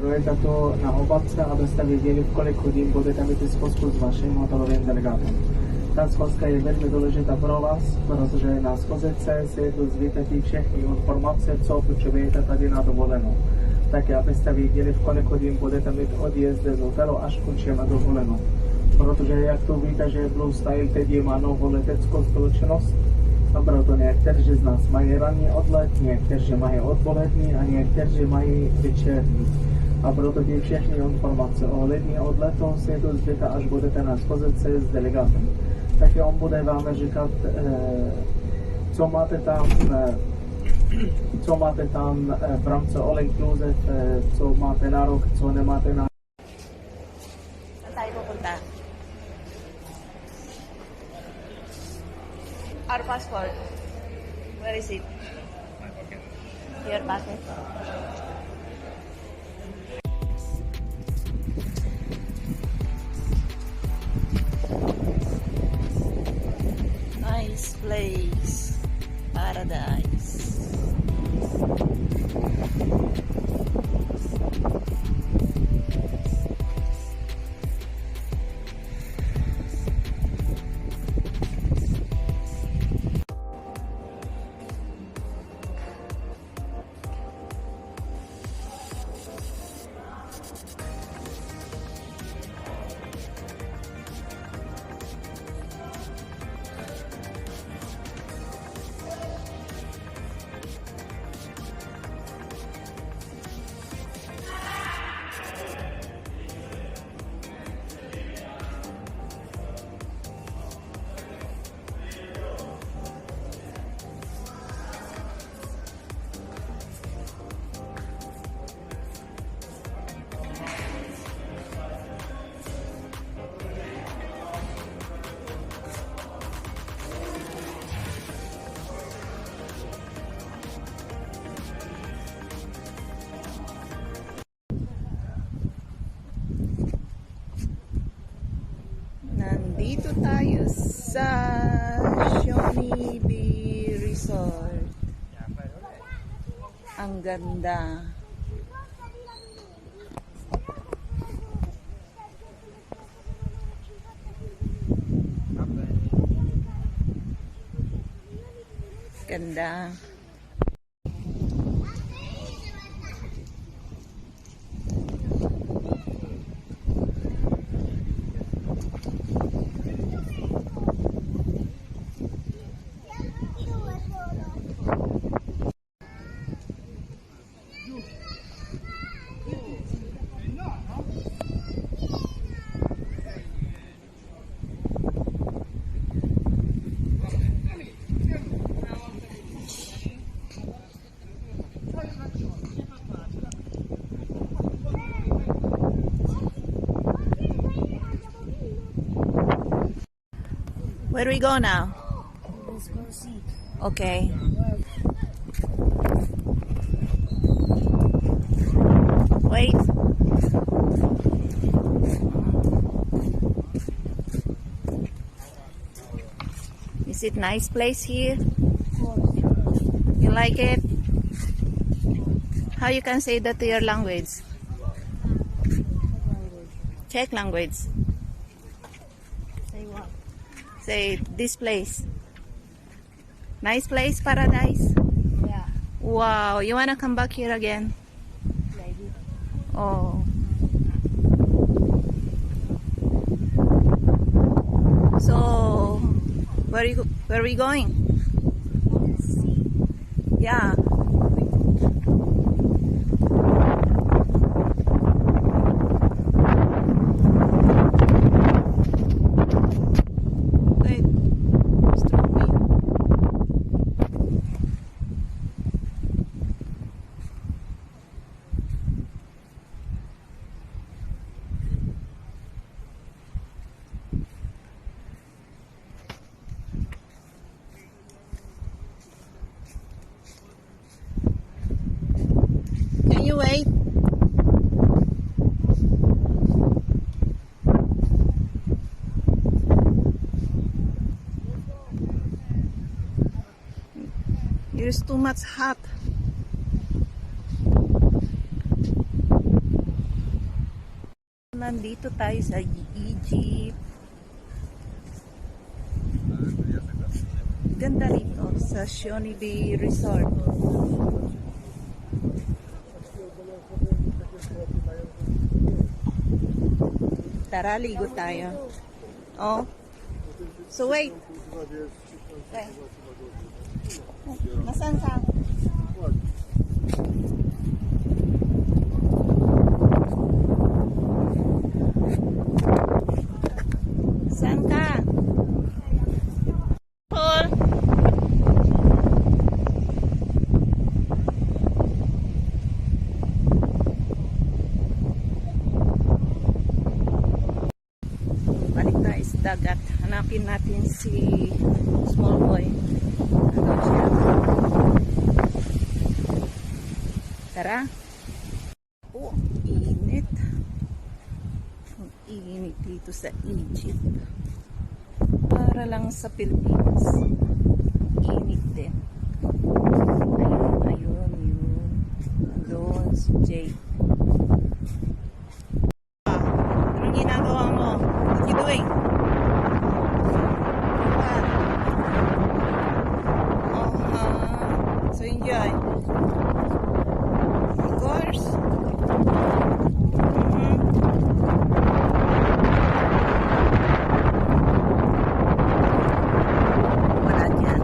Připravujete to na obálce, abyste věděli, v kolik hodin budete mít schůzku s vaším hotelovým delegátem. Ta schůzka je velmi důležitá pro vás, protože na schůzce si dozvíte všechny informace, co potřebujete tady na dovolenou. Tak abyste věděli, v kolik hodin budete mít odjezd z hotelu, až končíme dovolenou. Protože jak to víte, že Blue Style teď má novou leteckou společnost, a proto někteří z nás mají ranní odlet, někteří mají odpolední a někteří mají večerní. A proto ty všechny informace o letní odletu si dozvíte, až budete na schůzce s delegátem. Taky on bude vám říkat, co máte tam v rámci all inclusive, co máte nárok, co nemáte nárok. Saan tayo pupunta? Our passport. Where is it? Your passport. Nice place. Paradise. Nandito tayo sa Shawnee Bay Resort. Ang ganda. Ganda. Where do we go now? Let's go see. Okay. Wait. Is it nice place here? You like it? How you can say that to your language? Czech language. Say what? Say this place. Nice place, paradise. Yeah, Wow, you wanna come back here again? maybe. Oh. So, where are we going? Let's see. Yeah. Wait. Strong wind. Can you wait? It's too much hot. Nandito tayo sa Egypt. Ganda rito sa Shoni Bay Resort. Tara, ligo tayo. Oh. So wait. Okay. Nasaan ka? Saan ka? Paul? Balik tayo sa dagat. Hanapin natin si small boy. Ano siya? Tara. Oh, init. Ang init dito sa Egypt. Para lang sa Pilipinas. Init din. Ayun, yun. Doon si Jake. Anong ginagawa mo? What you doing? So enjoy. Of course. Wala dyan.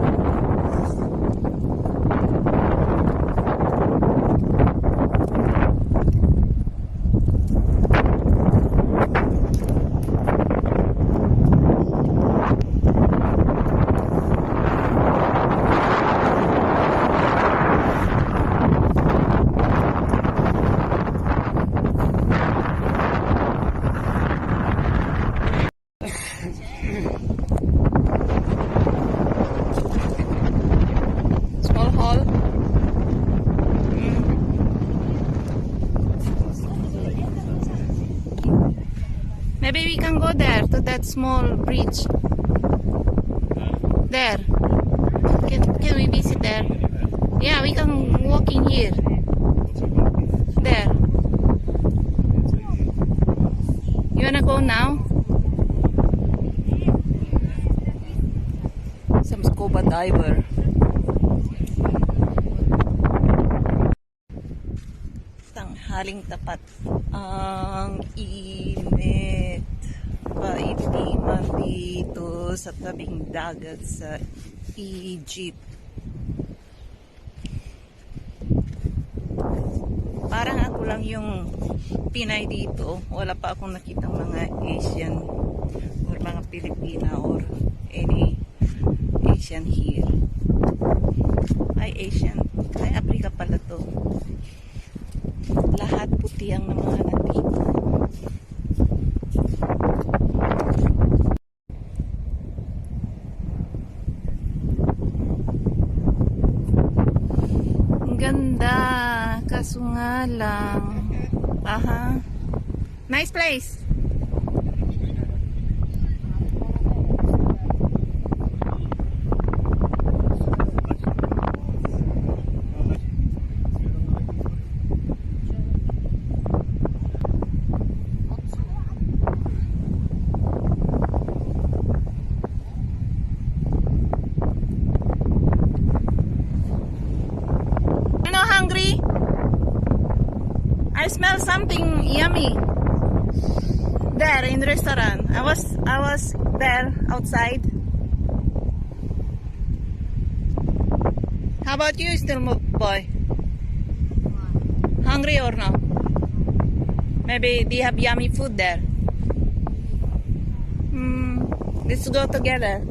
Small hall. Maybe we can go there to that small bridge. There. Can we visit there? Yeah, we can walk in here. There. You wanna go now? Some scuba diver. Tanghaling tapat. Ang init. Kaitiman dito sa tabing dagat sa Egypt. Parang ako lang yung Pinay dito. Wala pa akong nakitang mga Asian or mga Pilipina or any Asian here. Ay, Asian. Ay, Africa pala to. Lahat puti ang mga nandito. Ang ganda. Kaso nga lang. Aha. Nice place. Hungry? I smell something yummy there in the restaurant. I was there outside. How about you, still boy? Hungry or no? Maybe they have yummy food there. Let's go together.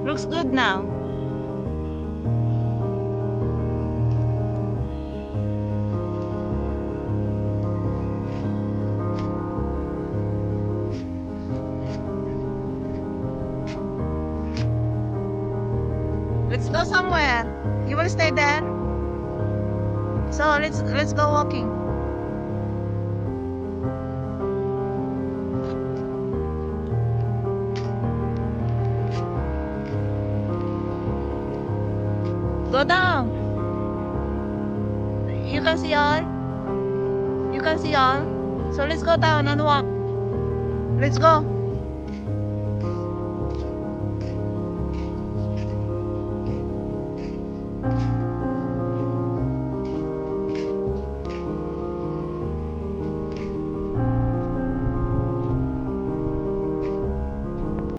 Looks good now. Let's go somewhere. You will stay there. So let's go walking. Go down. You can see all. You can see all. So let's go down and walk. Let's go.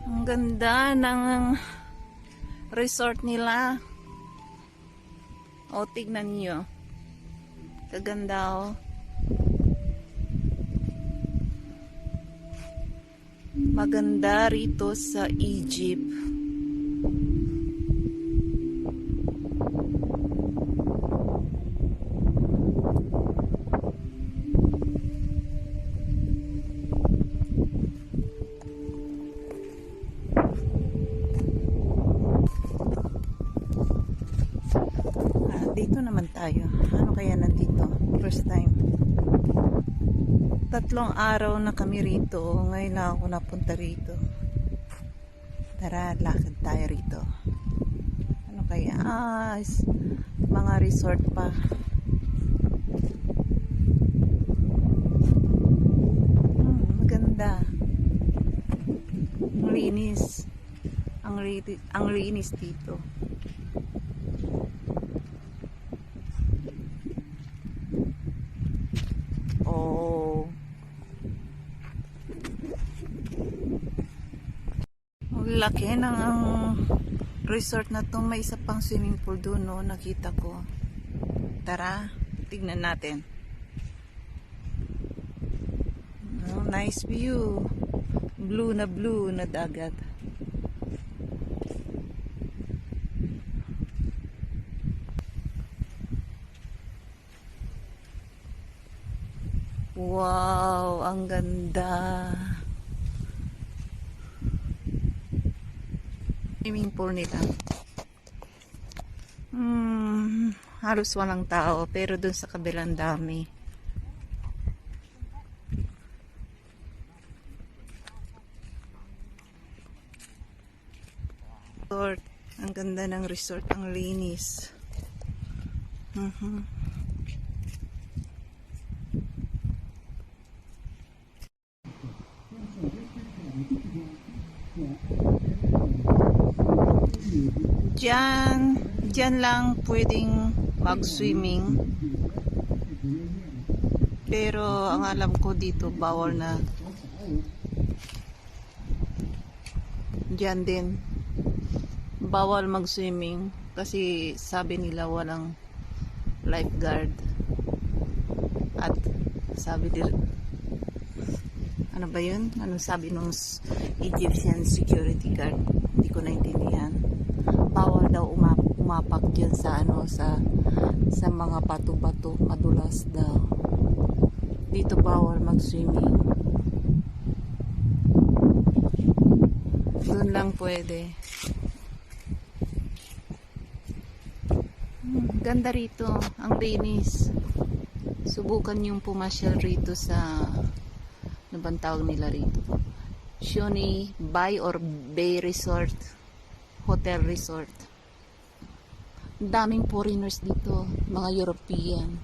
Ang ganda ng resort nila. O, tignan nyo. Kaganda, oh. Maganda rito sa Egypt. Dito naman tayo. Ano kaya nandito? First time. 3 araw na kami rito. Ngayon lang ako napunta rito. Tara, lakad tayo rito. Ano kaya? Mga resort pa. Maganda. Ang linis. Ang linis dito. Oh. Ang laki ng resort na to. May isa pang swimming pool doon, no? Nakita ko. Tara, tignan natin. Oh, nice view. Blue na dagat. Wow, ang ganda. Swimming pool nila. Halos walang tao, pero dun sa kabilang dami. Resort. Ang ganda ng resort, ang linis. Diyan lang pwedeng mag-swimming. Pero ang alam ko dito bawal na. Diyan din bawal mag-swimming kasi sabi nila walang lifeguard. At sabi din, ano ba yun? Ano sabi nung Egyptian security guard? Hindi ko naintindihan. Bawal daw umapak dyan sa sa mga bato-bato, madulas daw. Dito bawal mag-swimming. Doon lang pwede. Ganda rito, ang linis. Subukan yung pumasyal rito sa ano bang tawag nila rito? Shoni Bay or Bay Resort, Hotel Resort. Daming foreigners dito, mga European.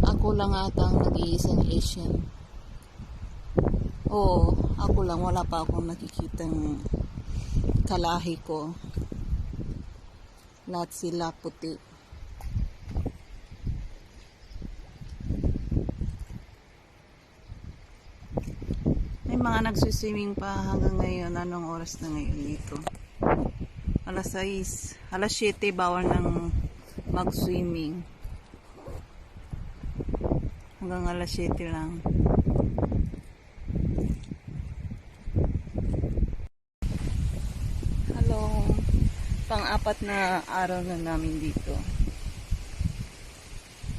Ako lang ata ang nag-iisang Asian. Oo, ako lang, wala pa akong nakikitang kalahi ko. Lahat sila puti. May mga nagsiswimming pa hanggang ngayon. Anong oras na ngayon dito? Alas 6, alas 7 bawal nang mag-swimming. Hanggang alas 7 lang. Hello. Pang-apat na araw na namin dito.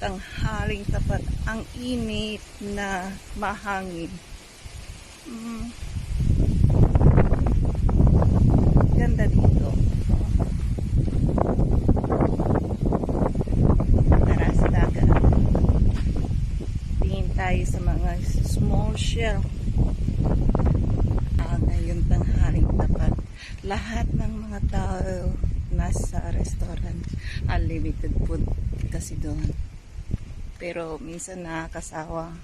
Tanghaling tapat. Ang init na mahangin. Ganda dito. Tara sa dagat. Tingin tayo sa mga small shell. Ngayon tanghaling tapat. Lahat ng mga tao nasa restaurant. Unlimited food kasi doon. Pero minsan nakakasawa.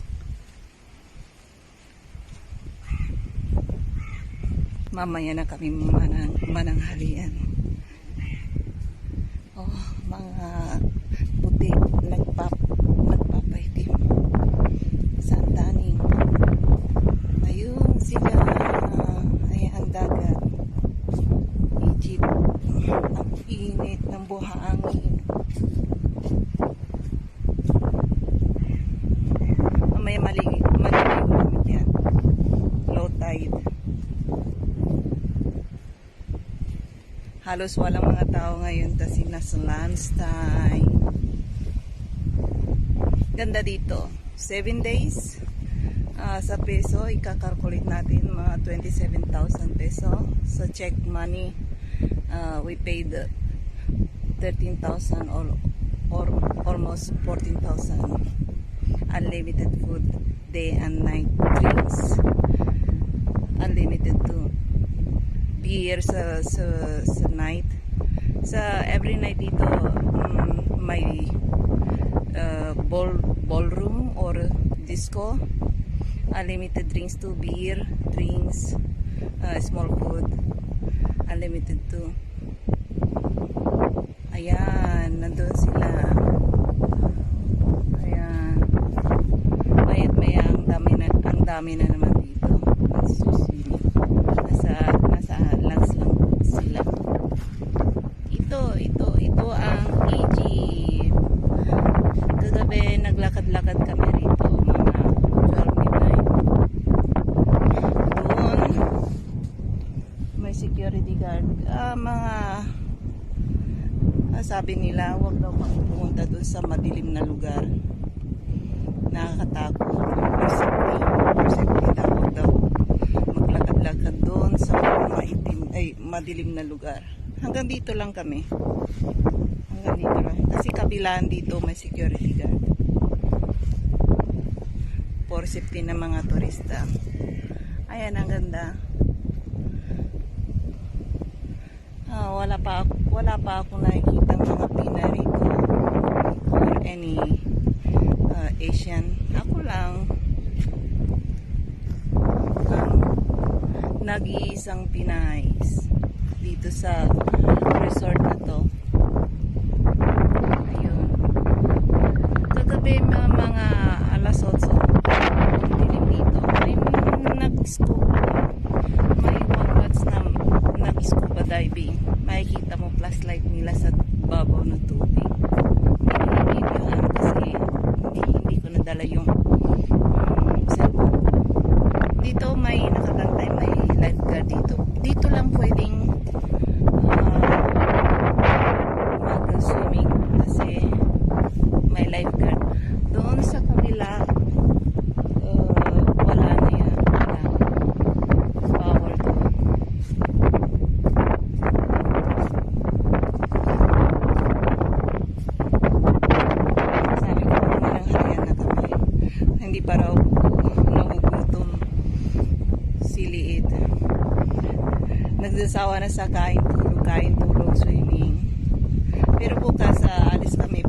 Mamaya na kami mananghalian. Oh, mga puti nagpapaitim. Sandaning. Ayun sila. Ay, ang dagat. Egypt. Ang init ng buhangin. Mamaya maligo namin yan. Low tide. Halos walang mga tao ngayon kasi nasa lunchtime. Ganda dito. 7 days. Sa peso, ikakalculate natin mga 27,000 peso. Sa check money, we paid 13,000 or almost 14,000. Unlimited food, day and night drinks. Unlimited too. Beer sa night. Sa every night dito, may ballroom or disco. Unlimited drinks too, beer, drinks, small food. Unlimited too. Ayan, nandun sila. Ayan. Maya ang dami na naman dito. Nasa lands lang sila. Ito ang Egypt. Kagabi naglakad-lakad kami rito mga 12 midnight. Doon may security guard. Sabi nila wag daw kami pumunta doon sa madilim na lugar. Nakakatakot. Persepti daw wag daw maglakad-lakad doon sa madilim na lugar. Hanggang dito lang kami. Hanggang dito lang. Kasi kabilaan dito may security guard. For safety ng mga turista. Ayan, ang ganda. Wala pa ako nakikita mga Pinay rito or any Asian. Ako lang nag-iisang Pinay dito sa resort na to. Ayun. Kagabi mga alas 8 dilim dito. May nag-scuba. May wombats na nag-scuba diving. Makikita mo flashlight nila sa babaw ng tubig. Hindi kasi hindi ko nadala yung cellphone. Dito may nakakantay, may lifeguard dito. Dito lang pwedeng mag-swimming kasi may lifeguard. Doon sa kabila wala na yan. Bawal doon. Sabi ko nilang harian na kami. Hindi pa raw nagugutom si Liit. Nagsasawa na sa kain tulog, swimming. Pero bukas alis kami